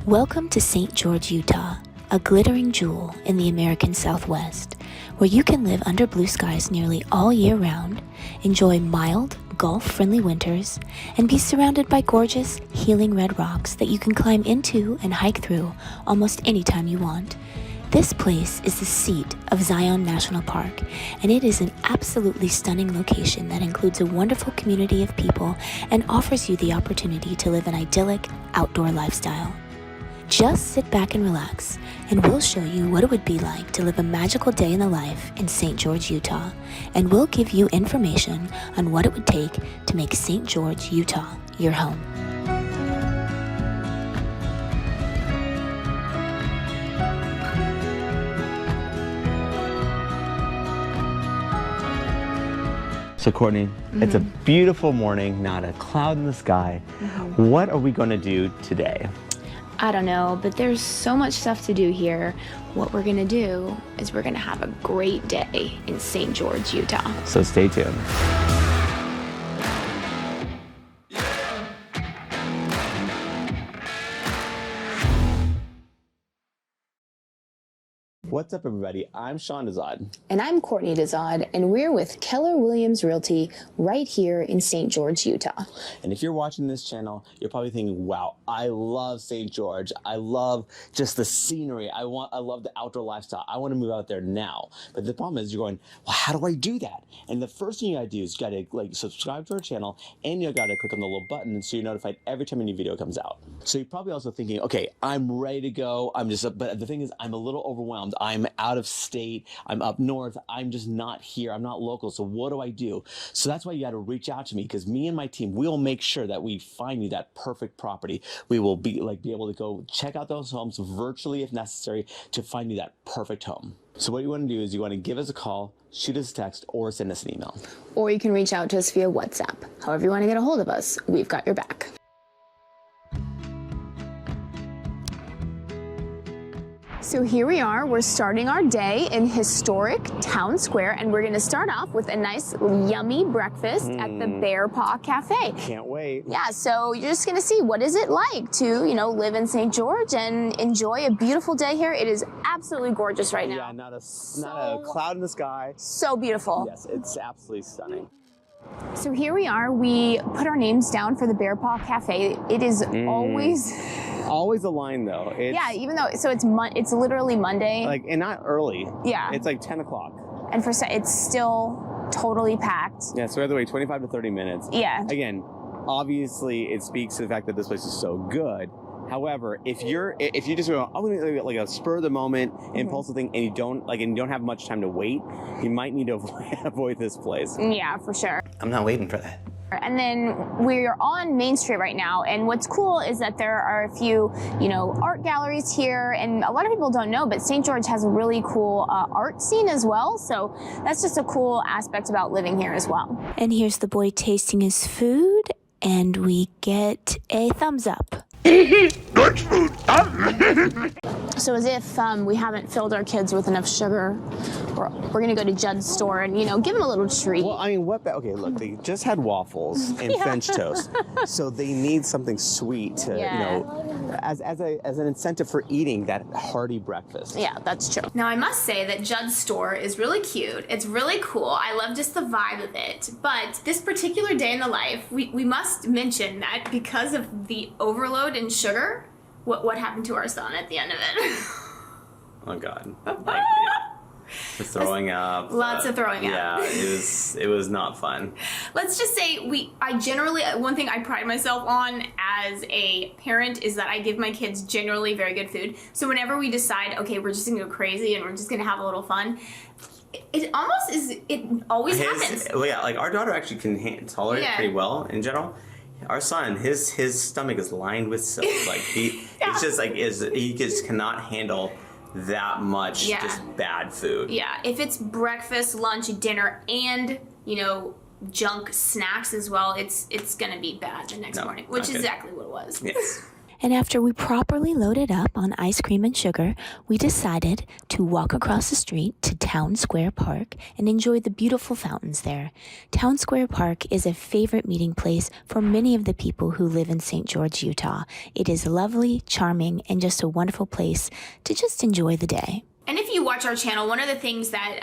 Welcome to St. George, Utah, a glittering jewel in the American Southwest, where you can live under blue skies nearly all year round, enjoy mild, golf-friendly winters, and be surrounded by gorgeous, healing red rocks that you can climb into and hike through almost any time you want. This place is the seat of Zion National Park, and it is an absolutely stunning location that includes a wonderful community of people and offers you the opportunity to live an idyllic, outdoor lifestyle. Just sit back and relax, and we'll show you what it would be like to live a magical day in the life in St. George, Utah, and we'll give you information on what it would take to make St. George, Utah, your home. So Courtney, it's a beautiful morning, not a cloud in the sky. What are we going to do today? I don't know, but there's so much stuff to do here. What we're gonna do is we're gonna have a great day in St. George, Utah. So stay tuned. What's up, everybody? I'm Sean Dezad. And I'm Courtney Dezad, and we're with Keller Williams Realty right here in St. George, Utah. And if you're watching this channel, you're probably thinking, wow, I love St. George. I love just the scenery. I love the outdoor lifestyle. I want to move out there now. But the problem is you're going, well, how do I do that? And the first thing you gotta do is you gotta subscribe to our channel, and you gotta click on the little button so you're notified every time a new video comes out. So you're probably also thinking, okay, I'm ready to go. But the thing is, I'm a little overwhelmed. I'm out of state, I'm up north, I'm just not here, I'm not local, so what do I do? So that's why you got to reach out to me, because me and my team, we'll make sure that we find you that perfect property. We will be able to go check out those homes virtually if necessary to find you that perfect home. So what you want to do is you want to give us a call, shoot us a text, or send us an email. Or you can reach out to us via WhatsApp. However you want to get a hold of us, we've got your back. So here we are, we're starting our day in historic Town Square, and we're gonna start off with a nice yummy breakfast at the Bearpaw Cafe. Can't wait. Yeah, so you're just gonna see what is it like to, live in St. George and enjoy a beautiful day here. It is absolutely gorgeous right now. Yeah, not a cloud in the sky. So beautiful. Yes, it's absolutely stunning. So here we are, we put our names down for the Bearpaw Cafe. It is always a line though. Yeah, even though, so it's literally Monday. And not early. Yeah. It's like 10 o'clock. And it's still totally packed. Yeah, so we have to wait 25 to 30 minutes. Yeah. Again, obviously it speaks to the fact that this place is so good. However, if you just go, like a spur of the moment impulsive thing, and you don't have much time to wait, you might need to avoid this place. Yeah, for sure. I'm not waiting for that. And then we're on Main Street right now, and what's cool is that there are a few, art galleries here, and a lot of people don't know, but St. George has a really cool art scene as well, so that's just a cool aspect about living here as well. And here's the boy tasting his food, and we get a thumbs up. Good food. So as if we haven't filled our kids with enough sugar, we're gonna go to Judd's store and give them a little treat. Well, I mean, okay, look, they just had waffles and French toast, so they need something sweet to, as an incentive for eating that hearty breakfast. Yeah, that's true. Now I must say that Judd's store is really cute. It's really cool. I love just the vibe of it. But this particular day in the life, we must mention that because of the overload in sugar, what happened to our son at the end of it? Oh God. The throwing up. Lots of throwing up. Yeah, it was not fun. Let's just say one thing I pride myself on as a parent is that I give my kids generally very good food. So whenever we decide, okay, we're just gonna go crazy and we're just gonna have a little fun, it always happens. Well, yeah, our daughter actually can tolerate it pretty well in general. Our son, his stomach is lined with silk. He just cannot handle that much just bad food. Yeah, if it's breakfast, lunch, dinner, and junk snacks as well, it's gonna be bad the next morning, which is exactly what it was. Yes. And after we properly loaded up on ice cream and sugar, we decided to walk across the street to Town Square Park and enjoy the beautiful fountains there. Town Square Park is a favorite meeting place for many of the people who live in St. George, Utah. It is lovely, charming, and just a wonderful place to just enjoy the day. And if you watch our channel, one of the things that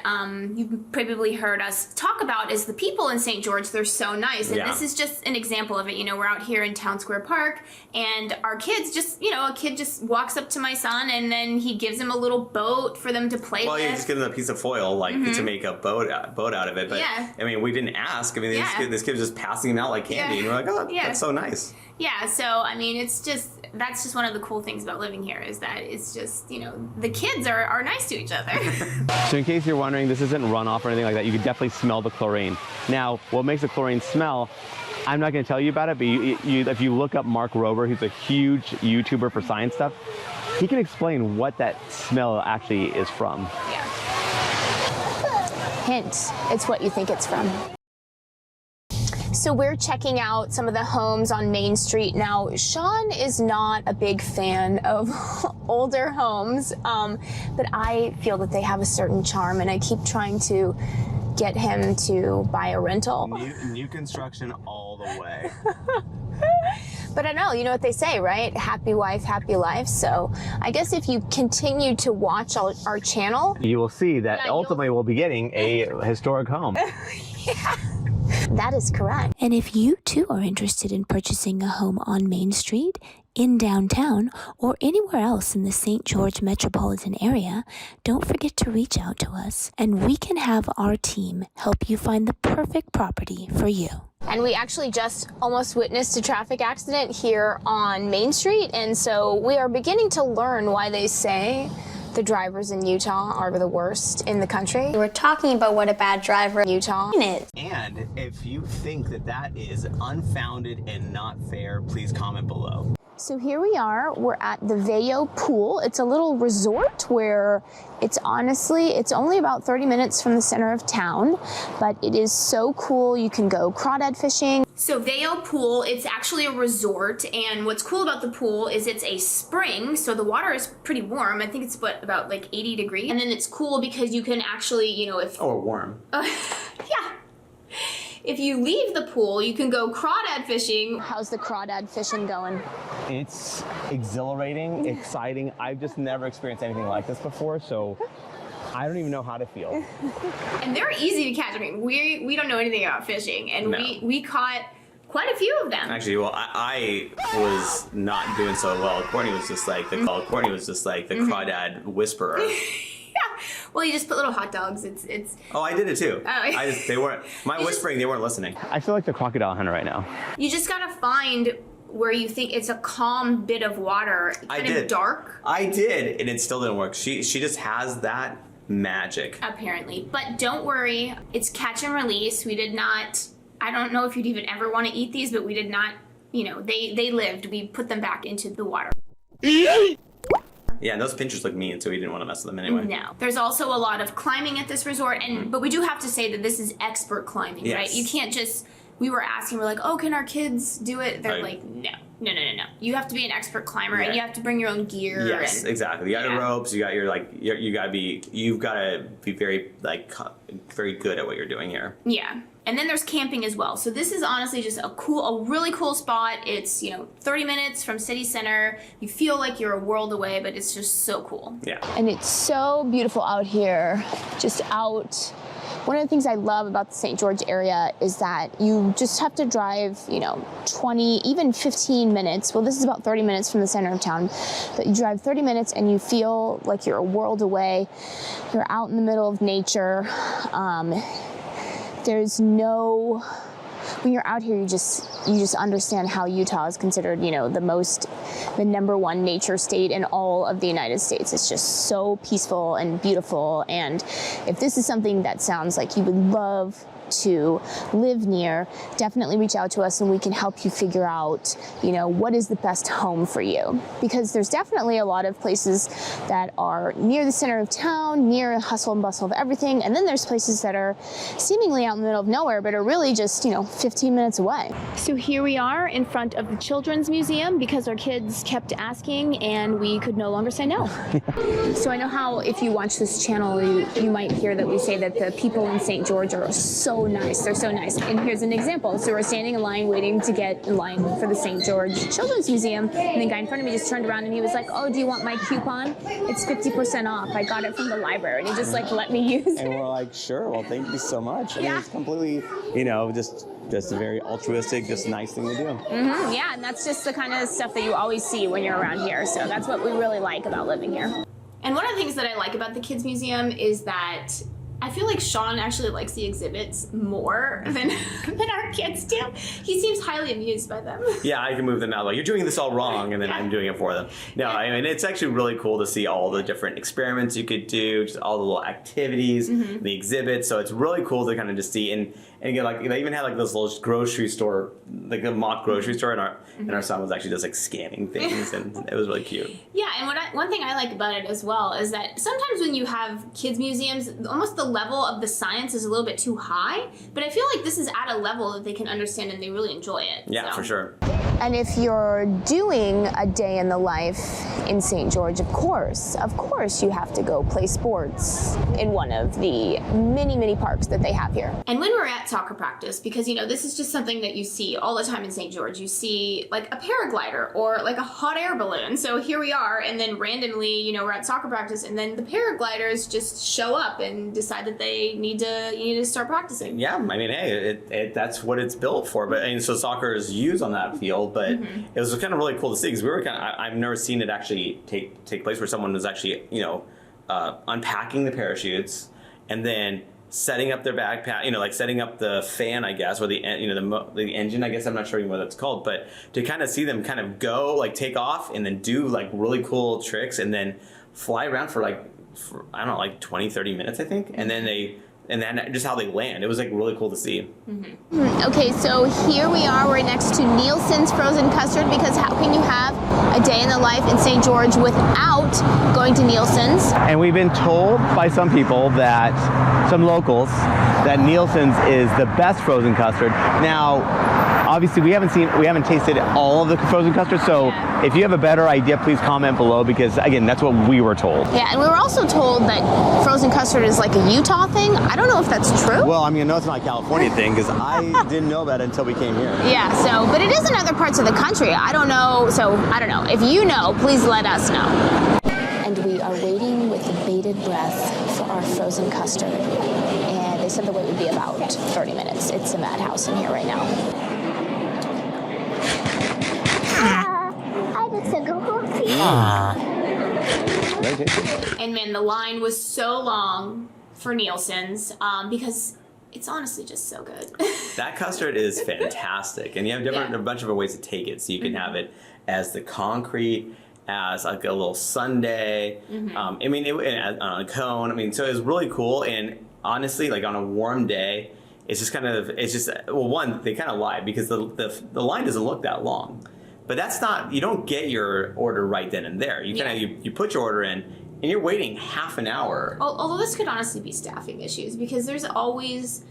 you've probably heard us talk about is the people in St. George. They're so nice. And this is just an example of it. You know, we're out here in Town Square Park and our kids just, you know, a kid just walks up to my son and then he gives him a little boat for them to play with. Well, you just give them a piece of foil, like, to make a boat out of it. But, I mean, we didn't ask. I mean, this kid was just passing him out like candy. And we're like, oh, that's so nice. Yeah, so, I mean, it's just, that's just one of the cool things about living here is that it's just, you know, the kids are nice to each other. So in case you're wondering, this isn't runoff or anything like that. You can definitely smell the chlorine. Now, what makes the chlorine smell, I'm not going to tell you about it, but if you look up Mark Rober, he's a huge YouTuber for science stuff, he can explain what that smell actually is from. Yeah. Hint, it's what you think it's from. So we're checking out some of the homes on Main Street. Now, Sean is not a big fan of older homes, but I feel that they have a certain charm, and I keep trying to get him to buy a rental. New construction all the way. But I know, you know what they say, right? Happy wife, happy life. So I guess if you continue to watch our channel, you will see that ultimately we'll be getting a historic home. That is correct. And if you too are interested in purchasing a home on Main Street, in downtown, or anywhere else in the St. George metropolitan area, don't forget to reach out to us, and we can have our team help you find the perfect property for you. And we actually just almost witnessed a traffic accident here on Main Street, and so we are beginning to learn why they say the drivers in Utah are the worst in the country. We're talking about what a bad driver in Utah is. And if you think that is unfounded and not fair, please comment below. So here we are, we're at the Vail Pool. It's a little resort where it's only about 30 minutes from the center of town, but it is so cool. You can go crawdad fishing. So Vail Pool, it's actually a resort, and what's cool about the pool is it's a spring, so the water is pretty warm. I think it's about like 80 degrees. And then it's cool because you can actually, you know, warm. Yeah. If you leave the pool, you can go crawdad fishing. How's the crawdad fishing going? It's exhilarating, exciting. I've just never experienced anything like this before, so I don't even know how to feel. And they're easy to catch. I mean, we don't know anything about fishing, and we caught quite a few of them. Actually, well, I was not doing so well. Courtney was just like the crawdad whisperer. Well, you just put little hot dogs. It's. Oh, I did it too. They weren't whispering. They weren't listening. I feel like the crocodile hunter right now. You just gotta find where you think it's a calm bit of water, kind of dark. I did, and it still didn't work. She just has that magic. Apparently, but don't worry. It's catch and release. We did not. I don't know if you'd even ever want to eat these, but we did not. You know, they lived. We put them back into the water. Yeah, and those pinchers look mean, so we didn't want to mess with them anyway. No. There's also a lot of climbing at this resort, but we do have to say that this is expert climbing, right? You can't just, we were asking, we're like, oh, can our kids do it? They're like, no. You have to be an expert climber, and you have to bring your own gear. Yes, exactly. You got your ropes, you got your, you've got to be very, very good at what you're doing here. Yeah. And then there's camping as well. So this is honestly just a really cool spot. It's, 30 minutes from city center. You feel like you're a world away, but it's just so cool. Yeah. And it's so beautiful out here, just out. One of the things I love about the St. George area is that you just have to drive, 20, even 15 minutes. Well, this is about 30 minutes from the center of town, but you drive 30 minutes and you feel like you're a world away. You're out in the middle of nature. When you're out here, you just understand how Utah is considered, the number one nature state in all of the United States. It's just so peaceful and beautiful. And if this is something that sounds like you would love to live near, definitely reach out to us and we can help you figure out, you know, what is the best home for you. Because there's definitely a lot of places that are near the center of town, near the hustle and bustle of everything, and then there's places that are seemingly out in the middle of nowhere but are really just, you know, 15 minutes away. So here we are in front of the Children's Museum because our kids kept asking and we could no longer say no. So I know how if you watch this channel you might hear that we say that the people in St. George are so nice. They're so nice. And here's an example. So we're standing in line waiting to get in line for the St. George Children's Museum, and the guy in front of me just turned around and he was like, oh, do you want my coupon? It's 50% off. I got it from the library. And he just like let me use it. And we're like, sure, well, thank you so much. I Yeah. mean, it's completely, you know, just a very altruistic, just nice thing to do. Mm-hmm, yeah, and that's just the kind of stuff that you always see when you're around here. So that's what we really like about living here. And one of the things that I like about the Kids Museum is that I feel like Sean actually likes the exhibits more than our kids do. He seems highly amused by them. Yeah, I can move them out. Like, you're doing this all wrong, and then I'm doing it for them. No, I mean, it's actually really cool to see all the different experiments you could do, just all the little activities, the exhibits. So it's really cool to kind of just see. And again, like, they even had like this little grocery store, like a mock grocery store, and our son was actually just like scanning things, and it was really cute. Yeah, and one thing I like about it as well is that sometimes when you have kids museums, almost the level of the science is a little bit too high, but I feel like this is at a level that they can understand and they really enjoy it. Yeah, so. for sure. And if you're doing a day in the life in St. George, of course you have to go play sports in one of the many, many parks that they have here. And when we're at soccer practice, because, you know, this is just something that you see all the time in St. George, you see like a paraglider or like a hot air balloon. So here we are, and then randomly, you know, we're at soccer practice, and then the paragliders just show up and decide that you need to start practicing. Yeah, I mean, hey, that's what it's built for. But and so soccer is used on that field, but it was kind of really cool to see because we were I've never seen it actually take place where someone was actually, you know, unpacking the parachutes and then setting up their backpack, you know, like setting up the fan, I guess, or the engine, I guess. I'm not sure even what that's called, but to kind of see them kind of go, like, take off and then do like really cool tricks and then fly around for I don't know, like 20, 30 minutes, I think, and then just how they land. It was like really cool to see. Okay, so here we are. We're next to Nielsen's Frozen Custard, because how can you have a day in the life in St. George without going to Nielsen's? And we've been told by some people, some locals, that Nielsen's is the best frozen custard. Now, obviously, we haven't tasted all of the frozen custard, so if you have a better idea, please comment below, because again, that's what we were told. Yeah, and we were also told that frozen custard is like a Utah thing. I don't know if that's true. Well, I mean, I know it's not a California thing because I didn't know about it until we came here. Yeah, but it is in other parts of the country. I don't know, so I don't know. If you know, please let us know. And we are waiting with bated breath for our frozen custard. And they said the wait would be about 30 minutes. It's a madhouse in here right now. I just took a coffee. And man, the line was so long for Nielsen's because it's honestly just so good. That custard is fantastic, and you have a bunch of different ways to take it. So you can have it as the concrete, as like a little sundae. I mean, on a cone. I mean, so it was really cool. And honestly, like on a warm day, one, they kind of lie because the line doesn't look that long. But that's not, you don't get your order right then and there. You put your order in, and you're waiting half an hour. Although this could honestly be staffing issues, because there's always,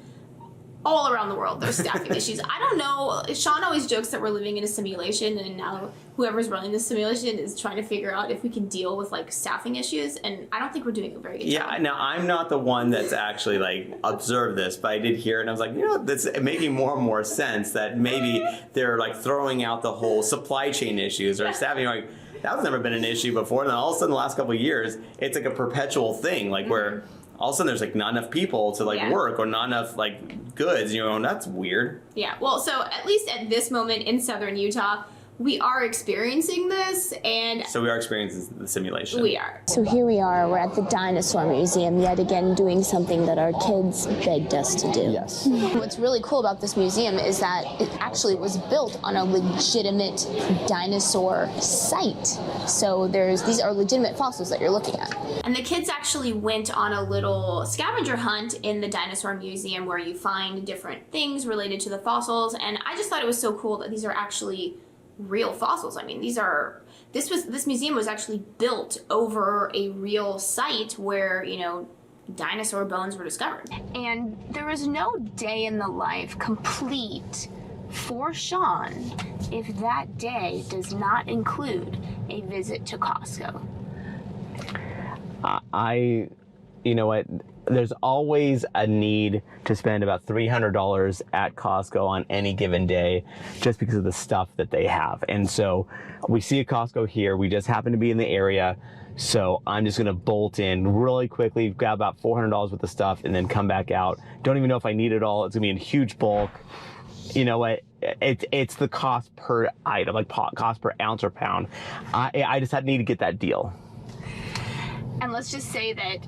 all around the world, there's staffing issues. I don't know. Sean always jokes that we're living in a simulation, and now whoever's running this simulation is trying to figure out if we can deal with like staffing issues, and I don't think we're doing a very good job. Yeah, now I'm not the one that's actually like observed this, but I did hear it, and I was like, you know, that's making more and more sense that maybe they're like throwing out the whole supply chain issues or staffing. Like, that's never been an issue before, and then all of a sudden the last couple of years, it's like a perpetual thing, like where all of a sudden there's like not enough people to like work or not enough like goods, you know, and that's weird. Yeah, well, so at least at this moment in southern Utah, we are experiencing this, and So we are experiencing the simulation. we are. So here we are, we're at the Dinosaur Museum, yet again doing something that our kids begged us to do. Yes. What's really cool about this museum is that it actually was built on a legitimate dinosaur site. So these are legitimate fossils that you're looking at. And the kids actually went on a little scavenger hunt in the Dinosaur Museum where you find different things related to the fossils, and I just thought it was so cool that these are actually real fossils. I mean, this museum was actually built over a real site where, you know, dinosaur bones were discovered. And there is no day in the life complete for Sean if that day does not include a visit to Costco. You know what? There's always a need to spend about $300 at Costco on any given day just because of the stuff that they have. And so we see a Costco here. We just happen to be in the area. So I'm just going to bolt in really quickly, grab about $400 worth of stuff, and then come back out. Don't even know if I need it all. It's going to be in huge bulk. You know what? It's the cost per item, like cost per ounce or pound. I just need to get that deal. And let's just say that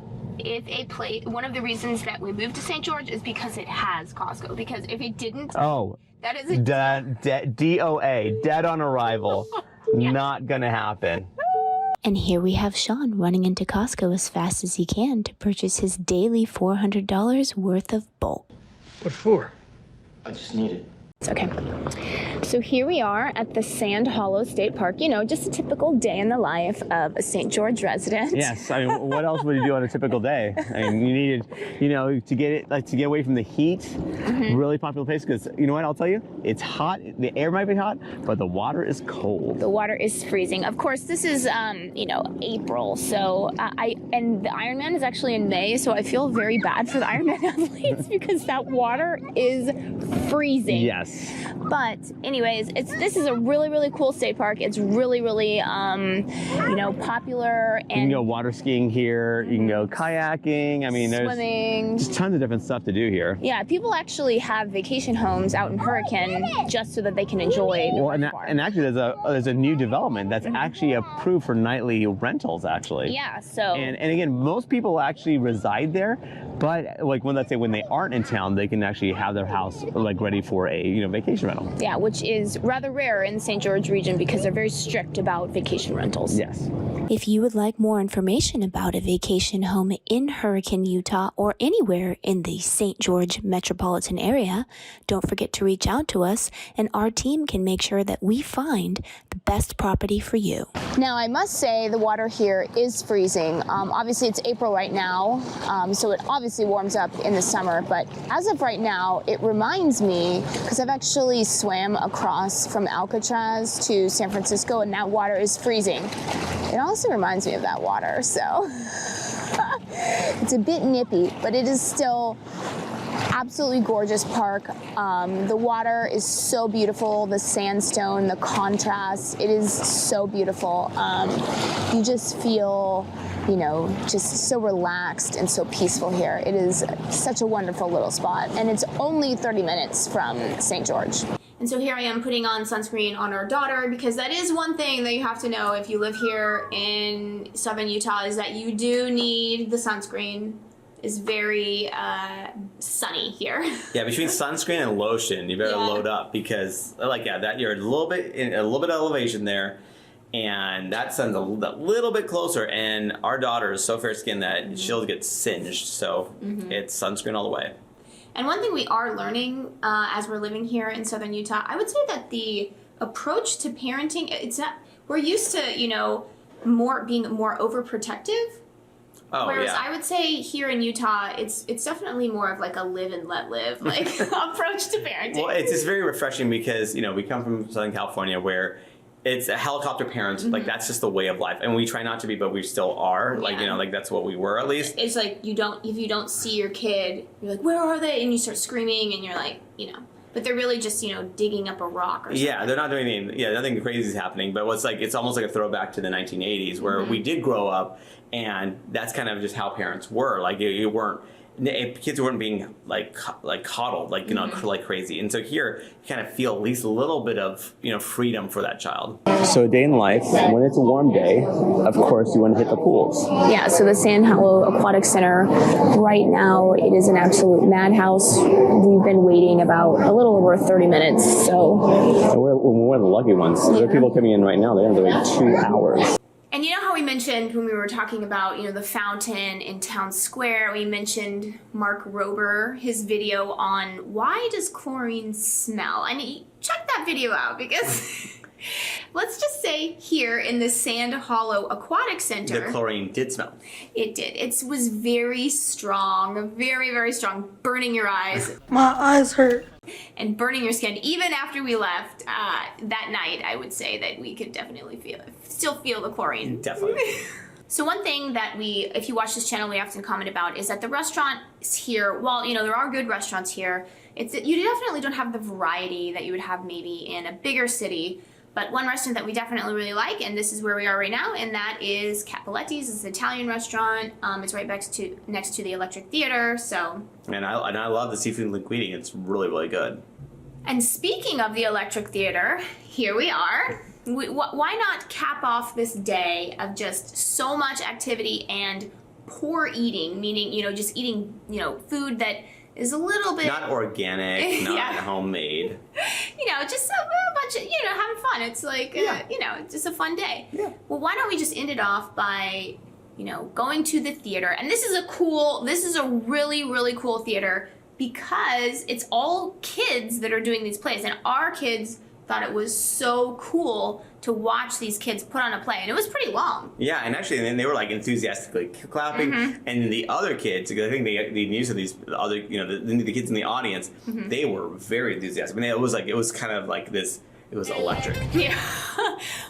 one of the reasons that we moved to St. George is because it has Costco. Because if it didn't, that is DOA, dead on arrival. Yeah. Not gonna happen. And here we have Sean running into Costco as fast as he can to purchase his daily $400 worth of bulk. What for? I just need it. Okay. So here we are at the Sand Hollow State Park. You know, just a typical day in the life of a St. George resident. Yes, I mean, what else would you do on a typical day? I mean, you needed, you know, to get away from the heat. Really popular place because, you know what, I'll tell you, it's hot. The air might be hot, but the water is cold. The water is freezing. Of course, this is, you know, April. So and the Ironman is actually in May. So I feel very bad for the Ironman athletes because that water is freezing. Yes. But anyways, this is a really, really cool state park. It's really, really, you know, popular. And you can go water skiing here. You can go kayaking. I mean, there's swimming. just tons of different stuff to do here. Yeah, people actually have vacation homes out in Hurricane just so that they can enjoy the park. And actually, there's a new development that's actually approved for nightly rentals. Actually. Yeah. So. And again, most people actually reside there, but like when they aren't in town, they can actually have their house like ready for a vacation rental. Yeah, which is rather rare in the St. George region because they're very strict about vacation rentals. Yes. If you would like more information about a vacation home in Hurricane, Utah, or anywhere in the St. George metropolitan area, don't forget to reach out to us, and our team can make sure that we find the best property for you. Now, I must say the water here is freezing. Obviously, it's April right now, so it obviously warms up in the summer. But as of right now, it reminds me, because I've actually swam across from Alcatraz to San Francisco, and that water is freezing. It also reminds me of that water, so it's a bit nippy, but it is still absolutely gorgeous park. The water is so beautiful, the sandstone, the contrast, it is so beautiful. You just feel, you know, just so relaxed and so peaceful here. It is such a wonderful little spot, and it's only 30 minutes from St. George. And so here I am putting on sunscreen on our daughter, because that is one thing that you have to know if you live here in southern Utah, is that you do need the sunscreen. It's very sunny here. Yeah, between sunscreen and lotion, you better load up, because that you're a little bit of elevation there, and that sun's a little bit closer, and our daughter is so fair skinned that she'll get singed, so it's sunscreen all the way. And one thing we are learning as we're living here in southern Utah, I would say that the approach to parenting, we're used to, you know, being more overprotective. Whereas I would say here in Utah, it's definitely more of like a live and let live like approach to parenting. Well, it's just very refreshing because, you know, we come from Southern California where it's a helicopter parent, like that's just the way of life, and we try not to be, but we still are. Like, you know, like that's what we were at least. It's like if you don't see your kid, you're like, where are they? And you start screaming, and you're like, you know. But they're really just, you know, digging up a rock or something. Yeah, they're not doing anything. Yeah, nothing crazy is happening. But it's almost like a throwback to the 1980s where we did grow up, and that's kind of just how parents were. Like, you weren't kids weren't being like coddled, like, you know, like crazy. And so here, you kind of feel at least a little bit of, you know, freedom for that child. So a day in life, when it's a warm day, of course you want to hit the pools. Yeah, so the Sand Hollow Aquatic Center, right now it is an absolute madhouse. We've been waiting about a little over 30 minutes, so. And we're the lucky ones. There are people coming in right now, they have to wait 2 hours. And you know how we mentioned when we were talking about, you know, the fountain in Town Square, we mentioned Mark Rober, his video on why does chlorine smell? I mean, check that video out because let's just say here in the Sand Hollow Aquatic Center, The chlorine did smell. it did. It was very strong, very, very strong, burning your eyes. My eyes hurt. And burning your skin. Even after we left that night, I would say that we could definitely still feel the chlorine. Definitely. So one thing that if you watch this channel, we often comment about is that the restaurants here, while, you know, there are good restaurants here, you definitely don't have the variety that you would have maybe in a bigger city. But one restaurant that we definitely really like, and this is where we are right now, and that is Capoletti's. It's an Italian restaurant. It's right next to the Electric Theater. So. And I love the seafood linguine. It's really, really good. And speaking of the Electric Theater, here we are. Why not cap off this day of just so much activity and poor eating, meaning, you know, just eating, you know, food that is a little bit not organic, not yeah. homemade. You know, just a bunch of, you know, having fun. It's like, you know, just a fun day. Yeah. Well, why don't we just end it off by, you know, going to the theater? And this is a really, really cool theater because it's all kids that are doing these plays. And our kids thought it was so cool to watch these kids put on a play, and it was pretty long. Yeah, and actually, then they were like enthusiastically clapping, and the other kids, because I think the news of these other, you know, the kids in the audience, they were very enthusiastic. I mean, it was kind of like this. It was electric. Yeah.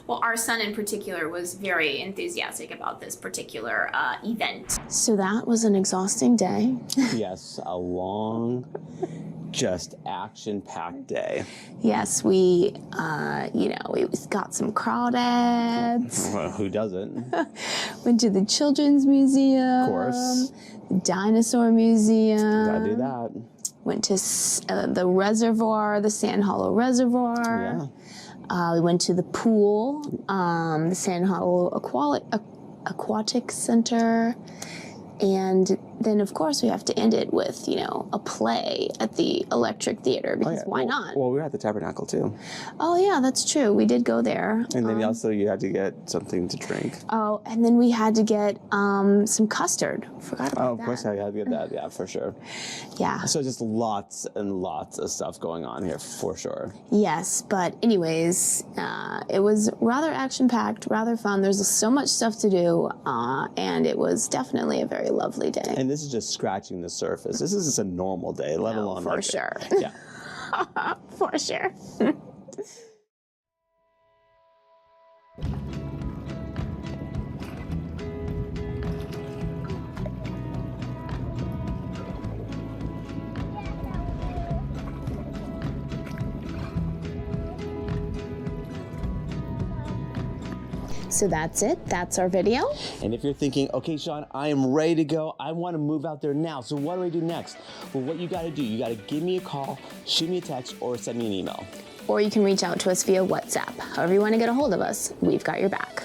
Well, our son in particular was very enthusiastic about this particular event. So that was an exhausting day. Yes, a long, just action-packed day. Yes, we, you know, we got some crawdads. Well, who doesn't? Went to the Children's Museum. Of course. The Dinosaur Museum. Gotta do that. Went to the reservoir, the Sand Hollow Reservoir. Yeah. We went to the pool, the Sand Hollow Aquatic Center. And then, of course, we have to end it with, you know, a play at the Electric Theater, because why not? Well, we were at the Tabernacle, too. Oh, yeah, that's true. We did go there. And then also you had to get something to drink. Oh, and then we had to get some custard. Forgot about that. Oh, of course I had to get that, yeah, for sure. Yeah. So just lots and lots of stuff going on here, for sure. Yes, but anyways, it was rather action-packed, rather fun. There's so much stuff to do, and it was definitely a very lovely day. And this is just scratching the surface. This is just a normal day, let alone for like sure. Yeah. For sure. So that's it. That's our video. And if you're thinking, okay, Sean, I am ready to go. I want to move out there now. So what do I do next? Well, what you got to do, you got to give me a call, shoot me a text, or send me an email. Or you can reach out to us via WhatsApp. However you want to get a hold of us, we've got your back.